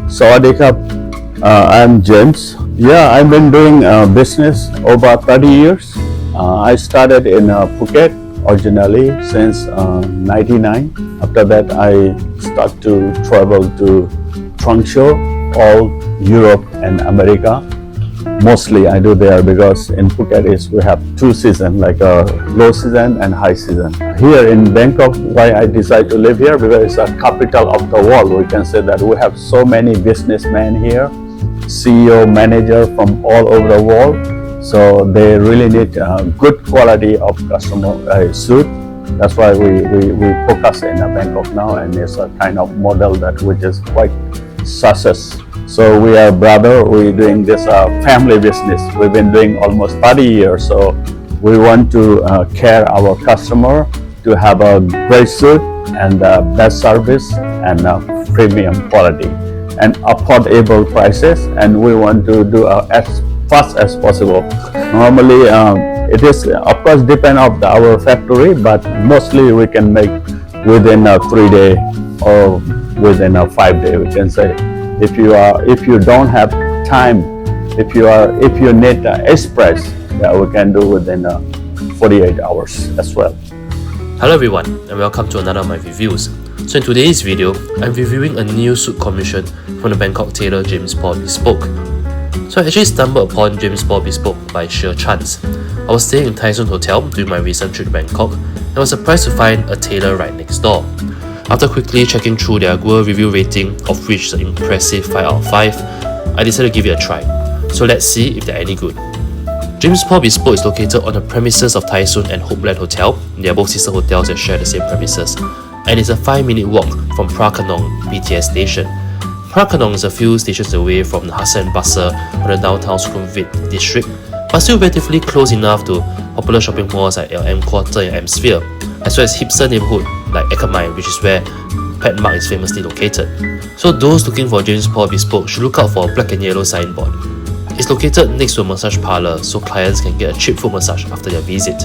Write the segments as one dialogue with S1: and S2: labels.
S1: Sawadee I'm James. Yeah, I've been doing business over 30 years. I started in Phuket originally since 99. After that, I start to travel to trunk show, all Europe and America. Mostly I do there because in Phuket we have two seasons, like a low season and high season. Here in Bangkok, why I decided to live here, because it's a capital of the world. We can say that we have so many businessmen here, CEO, manager from all over the world. So they really need good quality of customer suit. That's why we focus in Bangkok now, and it's a kind of model that which is quite success. So we are brother, we're doing this family business. We've been doing almost 30 years. So we want to care our customer to have a great suit and best service and premium quality and affordable prices. And we want to do as fast as possible. Normally, it is of course depend on our factory, but mostly we can make within a 3 day or within a 5 day. We can say. If you don't have time, if you need express, we can do within 48 hours as well.
S2: Hello everyone, and welcome to another of my reviews. So in today's video, I'm reviewing a new suit commission from the Bangkok tailor James Paul Bespoke. So I actually stumbled upon James Paul Bespoke by sheer chance. I was staying in Thaisun Hotel during my recent trip to Bangkok and was surprised to find a tailor right next door. After quickly checking through their Google review rating, of which is an impressive 5 out of 5, I decided to give it a try. So let's see if they're any good. James Paul Bespoke is located on the premises of Thaisun and Hopeland Hotel. They are both sister hotels that share the same premises, and it's a 5-minute walk from Phra Khanong BTS station. Phra Khanong is a few stations away from the hustle and bustle of the downtown Sukhumvit district, but still relatively close enough to popular shopping malls like M Quarter and M Sphere, as well as hipster neighborhood like Ekamai, which is where Pet Mark is famously located. So those looking for James Paul Bespoke should look out for a black and yellow signboard. It's located next to a massage parlour, so clients can get a cheap foot massage after their visit.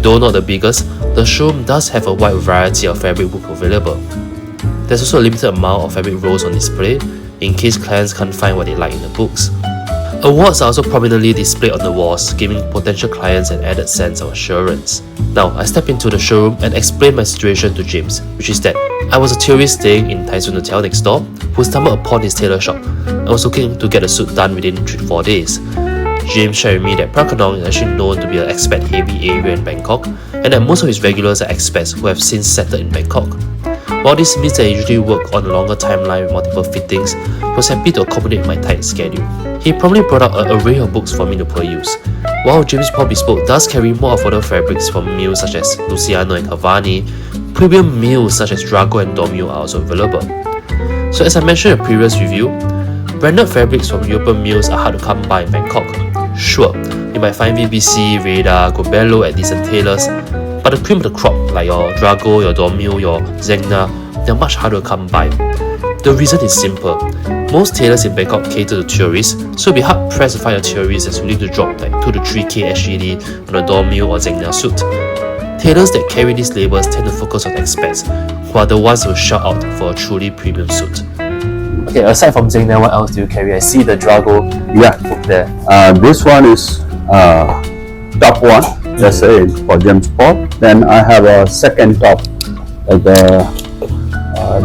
S2: Though not the biggest, the showroom does have a wide variety of fabric book available. There's also a limited amount of fabric rolls on display, in case clients can't find what they like in the books. Awards are also prominently displayed on the walls, giving potential clients an added sense of assurance. Now, I step into the showroom and explain my situation to James, which is that I was a tourist staying in Tailor Hotel next door who stumbled upon his tailor shop. I was looking to get a suit done within 3 to 4 days. James shared with me that Phra Khanong is actually known to be an expat-heavy area in Bangkok, and that most of his regulars are expats who have since settled in Bangkok. While this means that I usually work on a longer timeline with multiple fittings, he was happy to accommodate my tight schedule. He promptly brought out an array of books for me to peruse. While James Paul Bespoke does carry more affordable fabrics from mills such as Luciano and Cavani, premium mills such as Drago and Dormeuil are also available. So as I mentioned in a previous review, branded fabrics from European mills are hard to come by in Bangkok. Sure, you might find VBC, Radar, Gobello at decent tailors, but the cream of the crop like your Drago, your Dormeuil, your Zegna, they're much harder to come by. The reason is simple. Most tailors in Bangkok cater to tourists, so it'll be hard pressed to find a tourist that's willing to drop like 2 to 3k SGD on a Dormeuil or Zegna suit. Tailors that carry these labels tend to focus on expats, who are the ones who shout out for a truly premium suit. Okay, aside from Zegna, what else do you carry? I see the Drago book there.
S1: This one is top one. Let's say for James Paul. Then I have a second top, like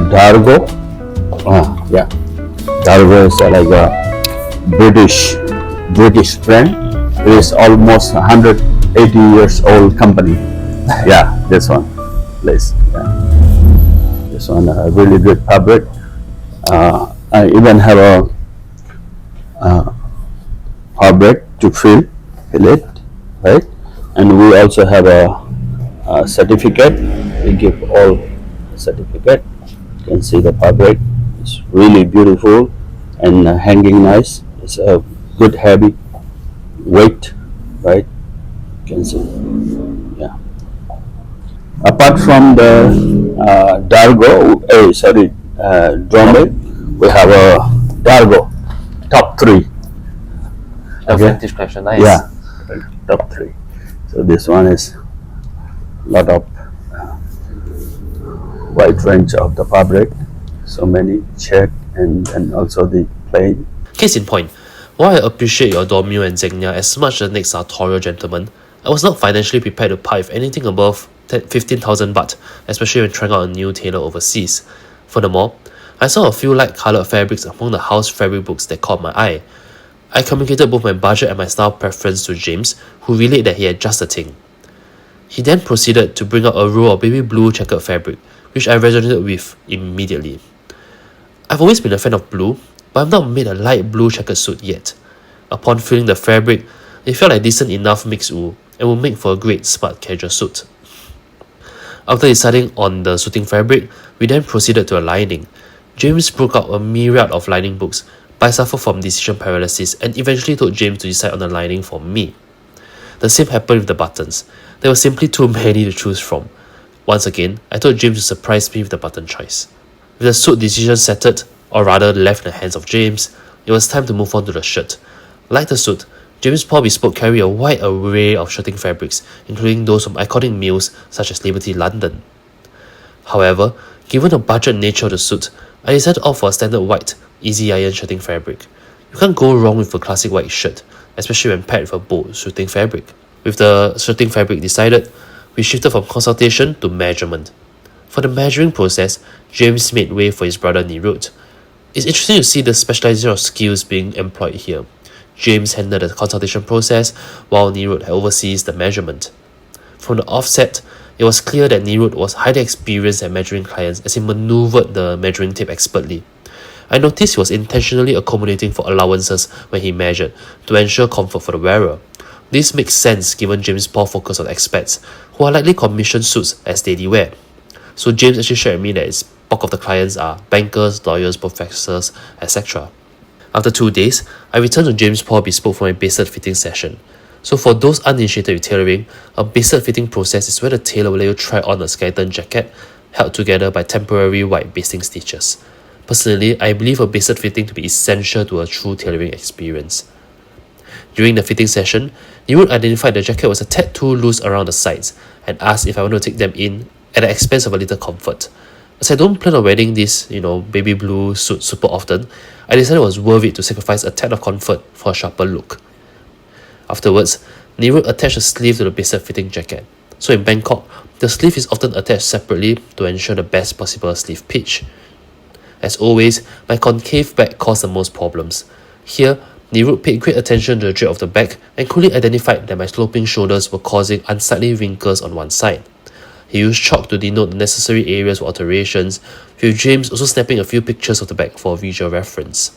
S1: Drago. Drago is like a British brand. It is almost 180 years old company. This one, please. This one a really good fabric. I even have a fabric to fill it, right? And we also have a certificate. We give all certificate. You can see the fabric. It's really beautiful and hanging nice. It's a good heavy weight, right? You can see. Apart from the Dormeuil, we have a Drago top 3.
S2: Vintage collection, nice.
S1: Top 3. So this one is a lot of wide range of the fabric, so many check and also the plain.
S2: Case in point, while I appreciate your Dormeuil and Zegna as much as the next sartorial gentleman, I was not financially prepared to part with anything above 15,000 baht, especially when trying out a new tailor overseas. Furthermore, I saw a few light-coloured fabrics among the house fabric books that caught my eye. I communicated both my budget and my style preference to James, who relayed that he had just the thing. He then proceeded to bring out a roll of baby blue checkered fabric, which I resonated with immediately. I've always been a fan of blue, but I've not made a light blue checkered suit yet. Upon feeling the fabric, it felt like decent enough mixed wool and would make for a great smart casual suit. After deciding on the suiting fabric, we then proceeded to aligning. James broke out a myriad of lining books, but I suffered from decision paralysis and eventually told James to decide on the lining for me. The same happened with the buttons. There were simply too many to choose from. Once again, I told James to surprise me with the button choice. With the suit decision settled, or rather left in the hands of James, it was time to move on to the shirt. Like the suit, James Paul Bespoke carry a wide array of shirting fabrics, including those from iconic mills such as Liberty London. However, given the budget nature of the suit, I decided to opt for a standard white, easy iron shirting fabric. You can't go wrong with a classic white shirt, especially when paired with a bold suiting fabric. With the shirting fabric decided, we shifted from consultation to measurement. For the measuring process, James made way for his brother Nirut. It's interesting to see the specialization of skills being employed here. James handled the consultation process, while Nirut oversees the measurement. From the offset, it was clear that Nirut was highly experienced at measuring clients as he maneuvered the measuring tape expertly. I noticed he was intentionally accommodating for allowances when he measured to ensure comfort for the wearer. This makes sense given James Paul's focus on expats, who are likely commissioned suits as daily wear. So James actually shared with me that his bulk of the clients are bankers, lawyers, professors, etc. After 2 days, I returned to James Paul Bespoke for my basic fitting session. So for those uninitiated with tailoring, a basic fitting process is where the tailor will let you try on a skeleton jacket held together by temporary white basting stitches. Personally, I believe a basic fitting to be essential to a true tailoring experience. During the fitting session, Nirut identified the jacket was a tad too loose around the sides and asked if I wanted to take them in at the expense of a little comfort. As I don't plan on wearing this, baby blue suit super often, I decided it was worth it to sacrifice a tad of comfort for a sharper look. Afterwards, Nirut attached a sleeve to the basic fitting jacket. So in Bangkok, the sleeve is often attached separately to ensure the best possible sleeve pitch. As always, my concave back caused the most problems. Here, Nirut paid great attention to the drape of the back and quickly identified that my sloping shoulders were causing unsightly wrinkles on one side. He used chalk to denote the necessary areas for alterations, with James also snapping a few pictures of the back for visual reference.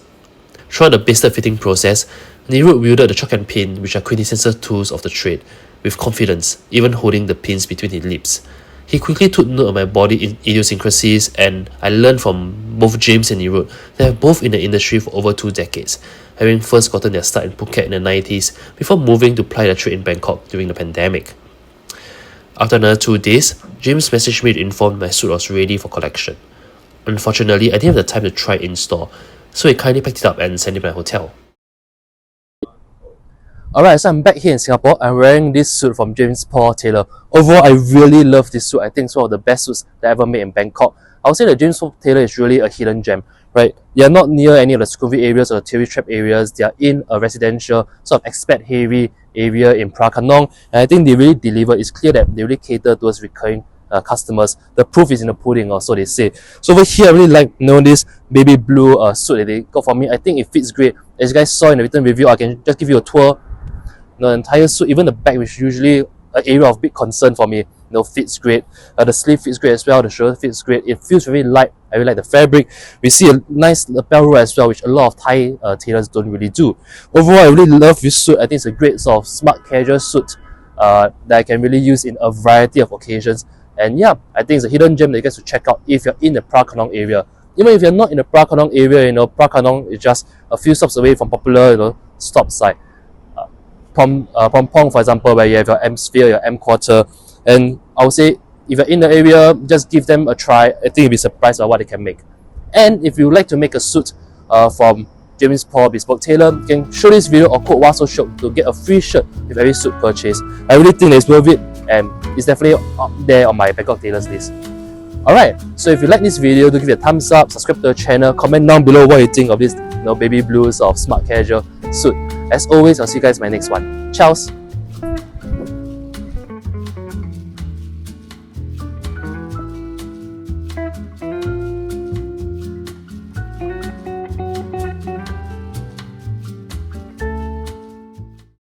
S2: Throughout the basic fitting process, Nirut wielded the chalk and pin, which are quintessential tools of the trade, with confidence, even holding the pins between his lips. He quickly took note of my body idiosyncrasies, and I learned from both James and Nirut that have both in the industry for over 2 decades, having first gotten their start in Phuket in the 90s before moving to ply their trade in Bangkok during the pandemic. After another 2 days, James messaged me to inform my suit was ready for collection. Unfortunately, I didn't have the time to try it in store, so he kindly packed it up and sent it to my hotel. Alright, so I'm back here in Singapore. I'm wearing this suit from James Paul Tailor. Overall, I really love this suit. I think it's one of the best suits that I ever made in Bangkok. I would say that James Paul Tailor is really a hidden gem, right? They are not near any of the scurvy areas or the tourist trap areas. They are in a residential, sort of expat-heavy area in Phra Khanong, and I think they really deliver. It's clear that they really cater towards recurring customers. The proof is in the pudding, or so they say. So over here, I really like this baby blue suit that they got for me. I think it fits great. As you guys saw in the written review, I can just give you a tour. The entire suit, even the back, which is usually an area of big concern for me, fits great. The sleeve fits great as well. The shoulder fits great. It feels very light. I really like the fabric. We see a nice lapel roll as well, which a lot of Thai tailors don't really do. Overall, I really love this suit. I think it's a great sort of smart casual suit that I can really use in a variety of occasions. And yeah, I think it's a hidden gem that you guys should check out if you're in the Phra Khanong area. Even if you're not in the Phra Khanong area, Phra Khanong is just a few stops away from popular, stops like Pong, for example, where you have your M Sphere, your M Quarter, and I would say if you're in the area, just give them a try. I think you'll be surprised by what they can make. And if you would like to make a suit from James Paul Bespoke Tailor, you can show this video or code WASOSHOP to get a free shirt with every suit purchase. I really think it's worth it, and it's definitely up there on my Bangkok Tailors list. Alright, so if you like this video, do give it a thumbs up, subscribe to the channel, comment down below what you think of this baby blues or smart casual suit. As always, I'll see you guys in my next one. Ciao!